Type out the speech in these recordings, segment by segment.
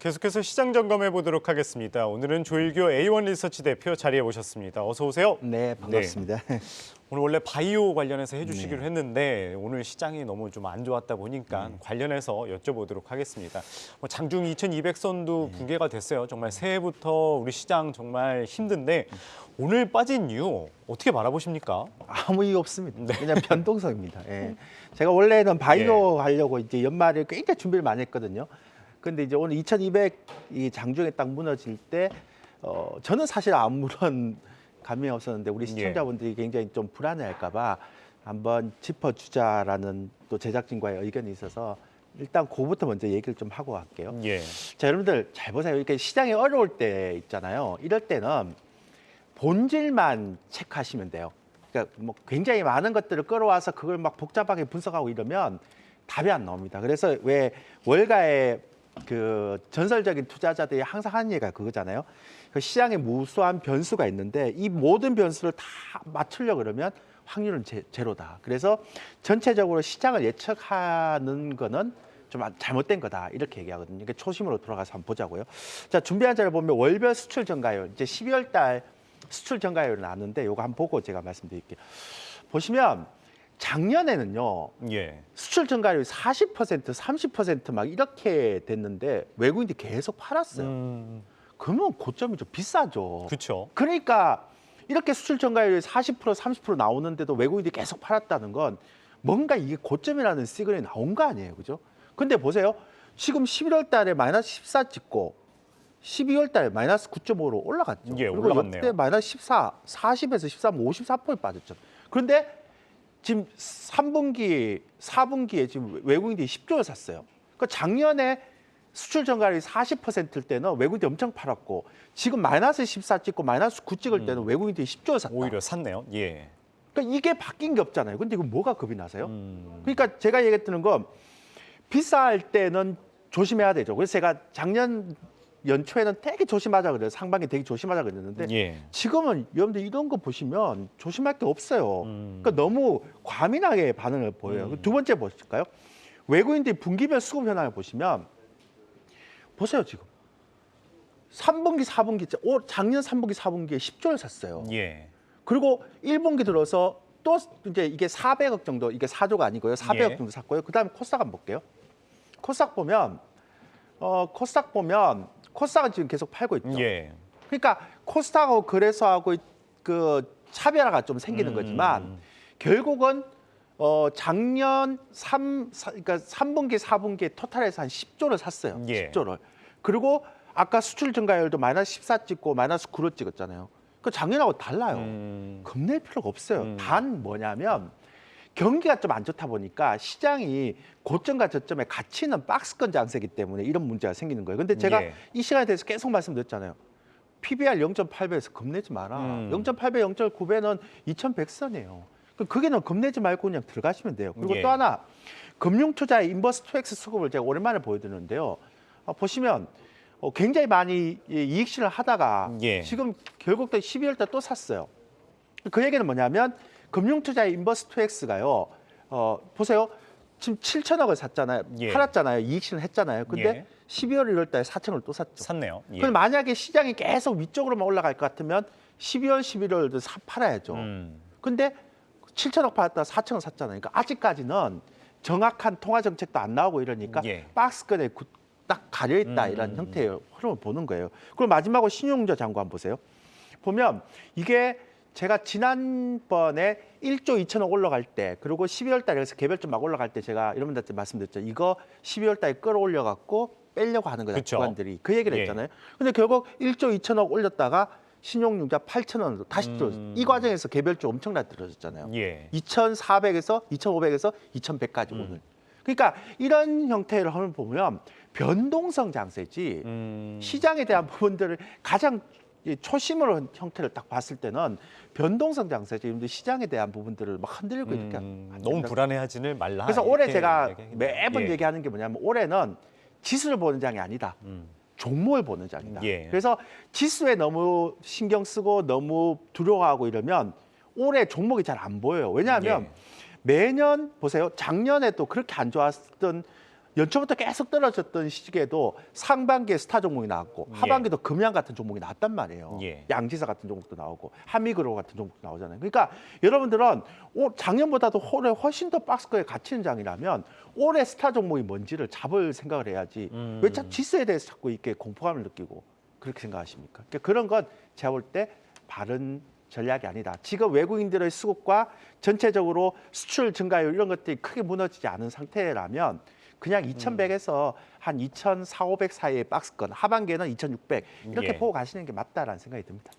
계속해서 시장 점검해 보도록 하겠습니다. 오늘은 조일교 A1 리서치 대표 자리에 모셨습니다. 어서 오세요. 네, 반갑습니다. 오늘 원래 바이오 관련해서 해주시기로 했는데 오늘 시장이 너무 좀 안 좋았다 보니까 관련해서 여쭤보도록 하겠습니다. 장중 2200선도 붕괴가 됐어요. 정말 새해부터 우리 시장 정말 힘든데 오늘 빠진 이유 어떻게 바라보십니까? 아무 이유 없습니다. 그냥 변동성입니다. 예. 제가 원래는 바이오 하려고 이제 연말에 굉장히 준비를 많이 했거든요. 근데 이제 오늘 2200 이 장중에 딱 무너질 때 저는 사실 아무런 감이 없었는데 우리 시청자분들이 굉장히 좀 불안해할까 봐 한번 짚어주자라는 또 제작진과의 의견이 있어서 일단 그거부터 먼저 얘기를 좀 하고 갈게요. 자, 여러분들 잘 보세요. 이렇게 시장이 어려울 때 있잖아요. 이럴 때는 본질만 체크하시면 돼요. 그러니까 뭐 굉장히 많은 것들을 끌어와서 그걸 막 복잡하게 분석하고 이러면 답이 안 나옵니다. 그래서 왜 월가의 그 전설적인 투자자들이 항상 하는 얘기가 그거잖아요. 그 시장에 무수한 변수가 있는데 이 모든 변수를 다 맞추려 그러면 확률은 제로다. 그래서 전체적으로 시장을 예측하는 거는 좀 잘못된 거다. 이렇게 얘기하거든요. 그러니까 초심으로 돌아가서 한번 보자고요. 자, 준비한 자를 보면 월별 수출 전가율, 이제 12월 달 수출 전가율이 나왔는데 이거 한번 보고 제가 말씀드릴게요. 보시면 작년에는요. 수출 전가율이 40%, 30% 막 이렇게 됐는데 외국인들이 계속 팔았어요. 그러면 고점이죠. 비싸죠. 그렇죠. 그러니까 이렇게 수출 전가율이 40%, 30% 나오는데도 외국인들이 계속 팔았다는 건 뭔가 이게 고점이라는 시그널이 나온 거 아니에요. 그죠? 근데 보세요. 지금 11월 달에 마이너스 14 찍고 12월 달에 마이너스 9.5로 올라갔죠. 그리고 올라갔네요. 역대 마이너스 14, 40에서 13, 54% 빠졌죠. 그런데 지금 3분기, 4분기에 지금 외국인들이 10조를 샀어요. 그러니까 작년에 수출 전가율이 40%일 때는 외국인들이 엄청 팔았고 지금 마이너스 14 찍고 마이너스 9 찍을 때는 외국인들이 10조를 샀다. 오히려 샀네요. 그러니까 이게 바뀐 게 없잖아요. 근데 이거 뭐가 겁이 나세요? 그러니까 제가 얘기했던 건 비쌀 때는 조심해야 되죠. 그래서 제가 작년 연초에는 되게 조심하자 그래요. 상반기 되게 조심하자 그랬는데 지금은 여러분들 이런 거 보시면 조심할 게 없어요. 그러니까 너무 과민하게 반응을 보여요. 두 번째 보실까요? 외국인들이 분기별 수급 현황을 보시면 보세요. 지금 3분기, 4분기, 작년 3분기, 4분기에 10조를 샀어요. 그리고 1분기 들어서 또 이제 이게 400억 정도, 이게 4조가 아니고요. 400억 정도 샀고요. 그다음에 코스닥 한번 볼게요. 코스닥 보면 코스닥은 지금 계속 팔고 있죠. 그러니까 코스닥하고 거래소하고 그 차별화가 좀 생기는 거지만 결국은 작년 그러니까 3분기, 4분기에 토탈에서 한 10조를 샀어요. 10조를. 그리고 아까 수출 증가율도 마이너스 14 찍고 마이너스 9로 찍었잖아요. 그 작년하고 달라요. 겁낼 필요가 없어요. 단 뭐냐면 경기가 좀 안 좋다 보니까 시장이 고점과 저점의 가치 있는 박스권 장세이기 때문에 이런 문제가 생기는 거예요. 근데 제가 이 시간에 대해서 계속 말씀드렸잖아요. PBR 0.8배에서 겁내지 마라. 0.8배, 0.9배는 2100선이에요. 그게는 겁내지 말고 그냥 들어가시면 돼요. 그리고 또 하나, 금융투자의 인버스 2X 수급을 제가 오랜만에 보여드리는데요. 보시면 굉장히 많이 이익 실현을 하다가 지금 결국 또 12월 달 또 샀어요. 그 얘기는 뭐냐면 금융투자의 인버스 2X가요. 보세요. 지금 7천억을 샀잖아요. 팔았잖아요. 이익 실현 했잖아요. 근데 12월 1월 달에 4천억을 또 샀죠. 샀네요. 그럼 만약에 시장이 계속 위쪽으로만 올라갈 것 같으면 12월, 11월도 팔아야죠. 근데 7천억 팔았다가 4천억 샀잖아요. 그러니까 아직까지는 정확한 통화 정책도 안 나오고 이러니까 박스권에 딱 가려 있다 이런 형태의 흐름을 보는 거예요. 그리고 마지막으로 신용융자 잔고 한번 보세요. 보면 이게 제가 지난번에 1조 2천억 올라갈 때 그리고 12월 달에 개별적 막 올라갈 때 제가 여러분들한테 말씀드렸죠. 이거 12월 달에 끌어올려 갖고 빼려고 하는 거다. 기관들이. 그 얘기를 했잖아요. 근데 결국 1조 2천억 올렸다가 신용융자 8천원으로 다시 들어졌어요. 이 과정에서 개별적 엄청나게 들어졌잖아요. 2,400에서 2,500에서 2,100까지 오늘. 그러니까 이런 형태를 한번 보면 변동성 장세지 시장에 대한 부분들을 가장 초심으로 형태를 딱 봤을 때는 변동성 장세지. 근데 시장에 대한 부분들을 막 흔들고 이렇게 너무 불안해하지는 말라. 그래서 올해 제가 매번 얘기하는 게 뭐냐면 올해는 지수를 보는 장이 아니다. 종목을 보는 장이다. 그래서 지수에 너무 신경 쓰고 너무 두려워하고 이러면 올해 종목이 잘 안 보여요. 왜냐하면 매년 보세요. 작년에도 그렇게 안 좋았던 연초부터 계속 떨어졌던 시기에도 상반기에 스타 종목이 나왔고 하반기도 금양 같은 종목이 나왔단 말이에요. 예. 양지사 같은 종목도 나오고 한미그로 같은 종목도 나오잖아요. 그러니까 여러분들은 작년보다도 올해 훨씬 더 박스권에 갇히는 장이라면 올해 스타 종목이 뭔지를 잡을 생각을 해야지 왜 자꾸 지수에 대해서 자꾸 이렇게 공포감을 느끼고 그렇게 생각하십니까? 그러니까 그런 건 제가 볼 때 바른 전략이 아니다. 지금 외국인들의 수급과 전체적으로 수출 증가율 이런 것들이 크게 무너지지 않은 상태라면 그냥 2,100에서 한 2,400, 500 사이의 박스권, 하반기에는 2,600 이렇게 예. 보고 가시는 게 맞다라는 생각이 듭니다.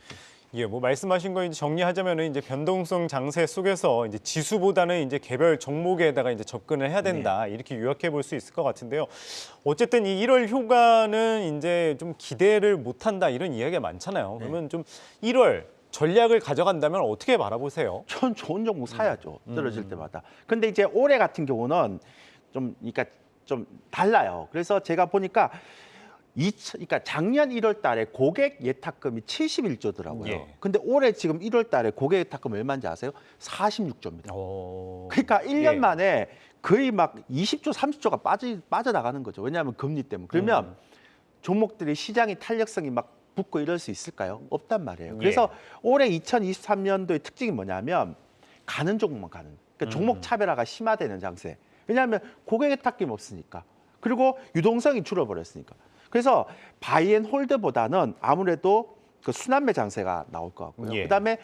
예, 뭐 말씀하신 거 이제 정리하자면은 이제 변동성 장세 속에서 이제 지수보다는 이제 개별 종목에다가 이제 접근을 해야 된다 이렇게 요약해 볼 수 있을 것 같은데요. 어쨌든 이 1월 효과는 이제 좀 기대를 못한다 이런 이야기가 많잖아요. 그러면 좀 1월 전략을 가져간다면 어떻게 바라보세요? 전 좋은 종목 사야죠. 떨어질 때마다. 근데 이제 올해 같은 경우는 그러니까 좀 달라요. 그래서 제가 보니까 그러니까 작년 1월 달에 고객 예탁금이 71조더라고요. 예. 근데 올해 지금 1월 달에 고객 예탁금 얼마인지 아세요? 46조입니다. 그러니까 1년 예. 만에 거의 막 20조, 30조가 빠져나가는 거죠. 왜냐하면 금리 때문에. 그러면 종목들이 시장의 탄력성이 막 붙고 이럴 수 있을까요? 없단 말이에요. 그래서 올해 2023년도의 특징이 뭐냐면 가는 종목만 가는. 그러니까 종목 차별화가 심화되는 장세. 왜냐하면 고객 예탁금이 없으니까. 그리고 유동성이 줄어버렸으니까. 그래서 바이앤홀드보다는 아무래도 그 순환매 장세가 나올 것 같고요. 예. 그다음에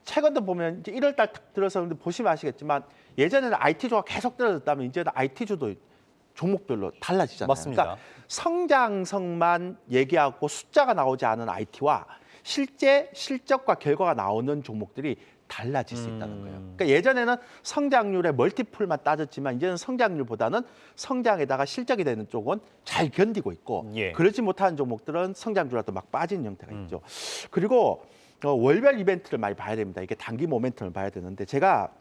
최근도 보면 이제 1월 달 들어서 보시면 아시겠지만 예전에는 IT주가 계속 떨어졌다면 이제는 IT주도 종목별로 달라지잖아요. 맞습니다. 그러니까 성장성만 얘기하고 숫자가 나오지 않은 IT와 실제 실적과 결과가 나오는 종목들이 달라질 수 있다는 거예요. 그러니까 예전에는 성장률의 멀티플만 따졌지만 이제는 성장률보다는 성장에다가 실적이 되는 쪽은 잘 견디고 있고 예. 그러지 못하는 종목들은 성장률라도 막 빠지는 형태가 있죠. 그리고 월별 이벤트를 많이 봐야 됩니다. 이게 단기 모멘텀을 봐야 되는데 제가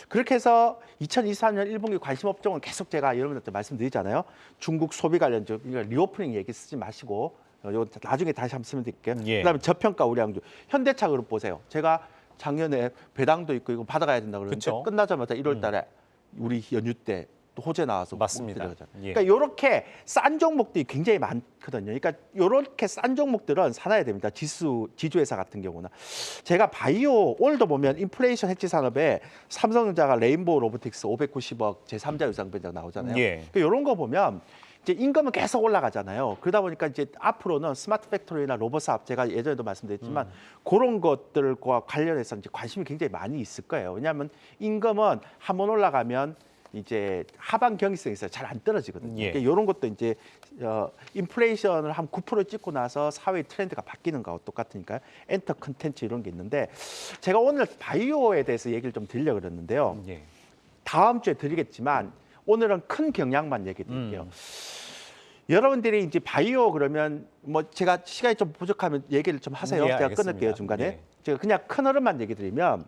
그렇게 해서 2023년 1분기 관심 업종은 계속 제가 여러분들한테 말씀드리잖아요. 중국 소비 관련주, 리오프닝 얘기 쓰지 마시고 이거 나중에 다시 한번 설명드릴게요. 예. 그다음에 저평가 우량주, 현대차 그룹 보세요. 제가 작년에 배당도 있고 이거 받아가야 된다 그러는데 그쵸? 끝나자마자 1월 달에 우리 연휴 때 또 호재 나와서 맞습니다. 예. 그러니까 이렇게 싼 종목들이 굉장히 많거든요. 그러니까 이렇게 싼 종목들은 사놔야 됩니다. 지주회사 같은 경우는 제가 바이오 오늘도 보면 인플레이션 해치 산업에 삼성전자가 레인보우 로보틱스 590억 제3자 유상 변작 나오잖아요. 예. 그러니까 이런 거 보면 이제 임금은 계속 올라가잖아요. 그러다 보니까 이제 앞으로는 스마트 팩토리나 로봇 사업 제가 예전에도 말씀드렸지만 그런 것들과 관련해서 이제 관심이 굉장히 많이 있을 거예요. 왜냐하면 임금은 한번 올라가면 이제 하반 경직성이 있어요. 잘 안 떨어지거든요. 예. 그러니까 이런 것도 이제 인플레이션을 한 9% 찍고 나서 사회의 트렌드가 바뀌는 거하고 똑같으니까요. 엔터 컨텐츠 이런 게 있는데 제가 오늘 바이오에 대해서 얘기를 좀 드리려고 그랬는데요. 예. 다음 주에 드리겠지만 오늘은 큰 경향만 얘기 드릴게요. 여러분들이 이제 바이오 그러면 뭐 제가 시간이 좀 부족하면 얘기를 좀 하세요. 예, 제가 알겠습니다. 끊을게요 중간에. 예. 제가 그냥 큰 흐름만 얘기 드리면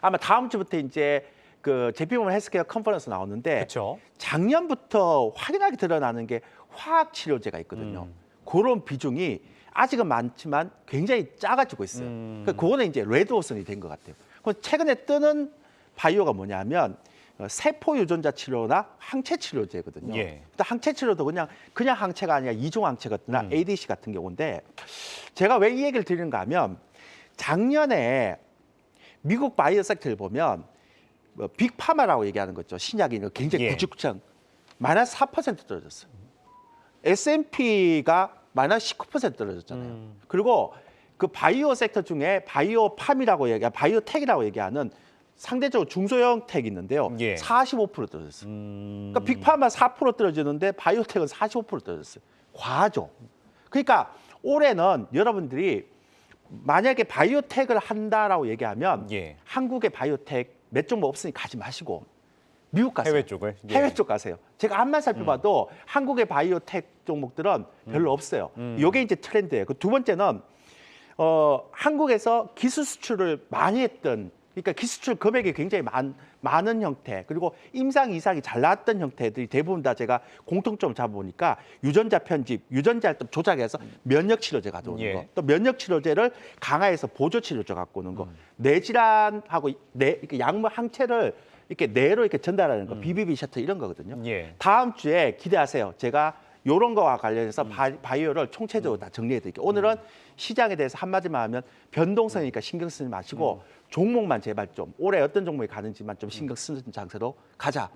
아마 다음 주부터 이제 그 제피모먼 헬스케어 컨퍼런스 나오는데 그렇죠. 작년부터 확연하게 드러나는 게 화학 치료제가 있거든요. 그런 비중이 아직은 많지만 굉장히 작아지고 있어요. 그러니까 그거는 이제 레드오선이 된 것 같아요. 그럼 최근에 뜨는 바이오가 뭐냐면 세포 유전자 치료나 항체 치료제거든요. 예. 근데 항체 치료도 그냥 항체가 아니라 이중 항체 같은 ADC 같은 경우인데 제가 왜 이 얘기를 드리는가 하면 작년에 미국 바이오 섹터를 보면 빅파마라고 얘기하는 거죠. 신약이 굉장히 예. 굵직굵직한 마이너스 4% 떨어졌어요. S&P가 마이너스 19% 떨어졌잖아요. 그리고 그 바이오 섹터 중에 바이오팜이라고 바이오텍이라고 얘기하는 상대적으로 중소형 텍이 있는데요. 예. 45% 떨어졌어요. 그러니까 빅파마 4% 떨어지는데 바이오텍은 45% 떨어졌어요. 과하죠. 그러니까 올해는 여러분들이 만약에 바이오텍을 한다라고 얘기하면 예. 한국의 바이오텍 몇 종목 없으니 가지 마시고 미국 가세요. 해외 쪽을. 예. 해외 쪽 가세요. 제가 앞만 살펴봐도 한국의 바이오텍 종목들은 별로 없어요. 이게 이제 트렌드예요. 그 두 번째는 한국에서 기술 수출을 많이 했던 그러니까 기술 금액이 굉장히 많은 형태 그리고 임상 이상이 잘 나왔던 형태들이 대부분 다 제가 공통점을 잡아보니까 유전자 편집, 유전자를 또 조작해서 면역 치료제 가져오는 예. 거, 또 면역 치료제를 강화해서 보조 치료제 갖고 오는 거, 뇌질환하고 약물 항체를 이렇게 뇌로 이렇게 전달하는 거, BBB 셔틀 이런 거거든요. 예. 다음 주에 기대하세요. 제가 요런 거와 관련해서 바이오를 총체적으로 다 정리해 드릴게요. 오늘은 시장에 대해서 한마디만 하면 변동성이니까 신경 쓰지 마시고 종목만 제발 좀 올해 어떤 종목이 가는지만 좀 신경 쓰는 장세로 가자.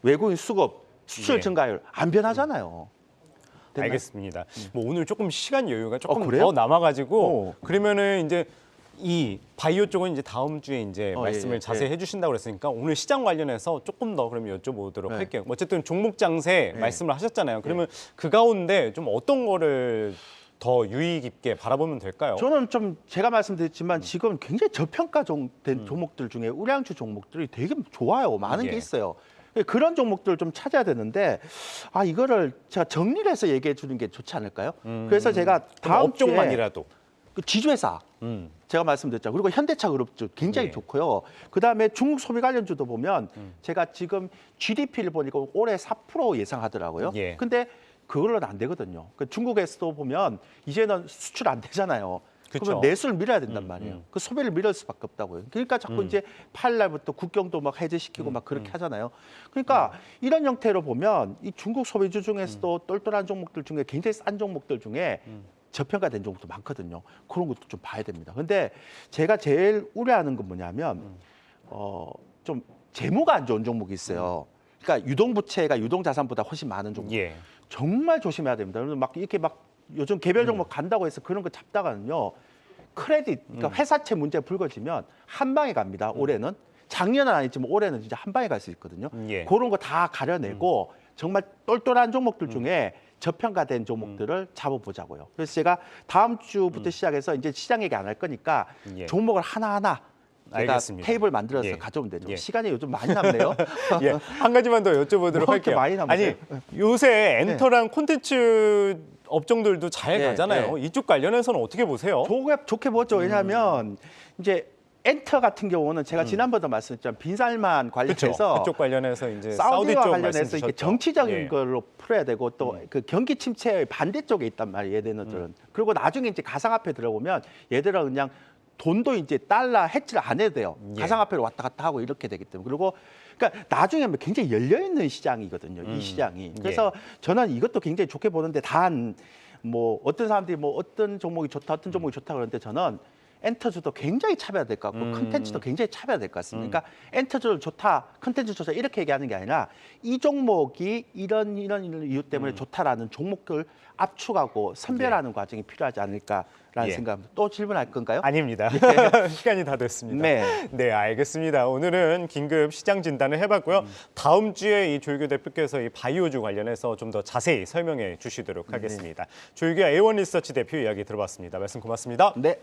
외국인 수급, 수출 예. 증가율 안 변하잖아요. 됐나요? 알겠습니다. 뭐 오늘 조금 시간 여유가 조금 그래요? 더 남아가지고 어. 그러면은 이제 이 바이오 쪽은 이제 다음 주에 이제 말씀을 예, 자세히 예. 해주신다고 그랬으니까 오늘 시장 관련해서 조금 더 그러면 여쭤보도록 네. 할게요. 어쨌든 종목 장세 말씀을 하셨잖아요. 그러면 그 가운데 좀 어떤 거를 더 유의 깊게 바라보면 될까요? 저는 좀 제가 말씀드렸지만 지금 굉장히 저평가된 종목들 중에 우량주 종목들이 되게 좋아요. 많은 예. 게 있어요. 그런 종목들을 좀 찾아야 되는데 이거를 제가 정리를 해서 얘기해 주는 게 좋지 않을까요? 그래서 제가 다음 주에 업종만이라도. 그 지주회사 제가 말씀드렸죠. 그리고 현대차 그룹주 굉장히 예. 좋고요. 그다음에 중국 소비 관련주도 보면 제가 지금 GDP를 보니까 올해 4% 예상하더라고요. 예. 근데 그걸로는 안 되거든요. 그 중국에서도 보면 이제는 수출 안 되잖아요. 그쵸. 그러면 내수를 밀어야 된단 말이에요. 그 소비를 밀을 수밖에 없다고요. 그러니까 자꾸 이제 8일 날부터 국경도 막 해제시키고 막 그렇게 하잖아요. 그러니까 이런 형태로 보면 이 중국 소비주 중에서도 똘똘한 종목들 중에 굉장히 싼 종목들 중에 저평가된 종목도 많거든요. 그런 것도 좀 봐야 됩니다. 근데 제가 제일 우려하는 건 뭐냐면 좀 재무가 안 좋은 종목이 있어요. 그러니까 유동부채가 유동자산보다 훨씬 많은 종목. 예. 정말 조심해야 됩니다. 그래서 막 이렇게 막 요즘 개별 종목 간다고 해서 그런 거 잡다가는요. 크레딧, 그러니까 회사채 문제 불거지면 한 방에 갑니다. 올해는. 작년은 아니지만 올해는 진짜 한 방에 갈 수 있거든요. 예. 그런 거 다 가려내고 정말 똘똘한 종목들 중에 저평가된 종목들을 잡아보자고요. 그래서 제가 다음 주부터 시작해서 이제 시장 얘기 안 할 거니까 예. 종목을 하나하나 제가 알겠습니다. 테이블 만들어서 예. 가져오면 되죠. 예. 시간이 요즘 많이 남네요. 예, 한 가지만 더 여쭤보도록 뭐 이렇게 할게요. 많이 남으세요? 아니 요새 엔터랑 콘텐츠 업종들도 잘 예, 가잖아요. 이쪽 관련해서는 어떻게 보세요? 좋게 보죠. 왜냐하면 이제 엔터 같은 경우는 제가 지난번도 말씀드렸지만 빈살만 그렇죠. 관련해서 그쪽 관련해서 이제 사우디 사우디와 쪽 관련해서 말씀 이렇게 주셨죠. 정치적인 예. 걸로 풀어야 되고 또 그 경기 침체의 반대쪽에 있단 말이에요. 얘네들은. 그리고 나중에 이제 가상화폐 들어보면 얘들은 그냥 돈도 이제 달러 해지를 안 해도 돼요. 예. 가상화폐로 왔다 갔다 하고 이렇게 되기 때문에. 그리고 그러니까 나중에 뭐 굉장히 열려 있는 시장이거든요. 이 시장이. 그래서 저는 이것도 굉장히 좋게 보는데 단 뭐 어떤 사람들이 뭐 어떤 종목이 좋다, 어떤 종목이 좋다 그러는데 저는 엔터주도 굉장히 차별화될 것 같고 컨텐츠도 굉장히 차별화될 것 같습니다. 그러니까 엔터주를 좋다, 컨텐츠 좋다 이렇게 얘기하는 게 아니라 이 종목이 이런 이유 때문에 좋다라는 종목을 압축하고 선별하는 과정이 필요하지 않을까라는 예. 생각합니다. 또 질문할 건가요? 아닙니다. 시간이 다 됐습니다. 네. 네, 알겠습니다. 오늘은 긴급 시장 진단을 해봤고요. 다음 주에 이 조일교 대표께서 이 바이오주 관련해서 좀 더 자세히 설명해 주시도록 하겠습니다. 조일교 A1 리서치 대표 이야기 들어봤습니다. 말씀 고맙습니다. 네.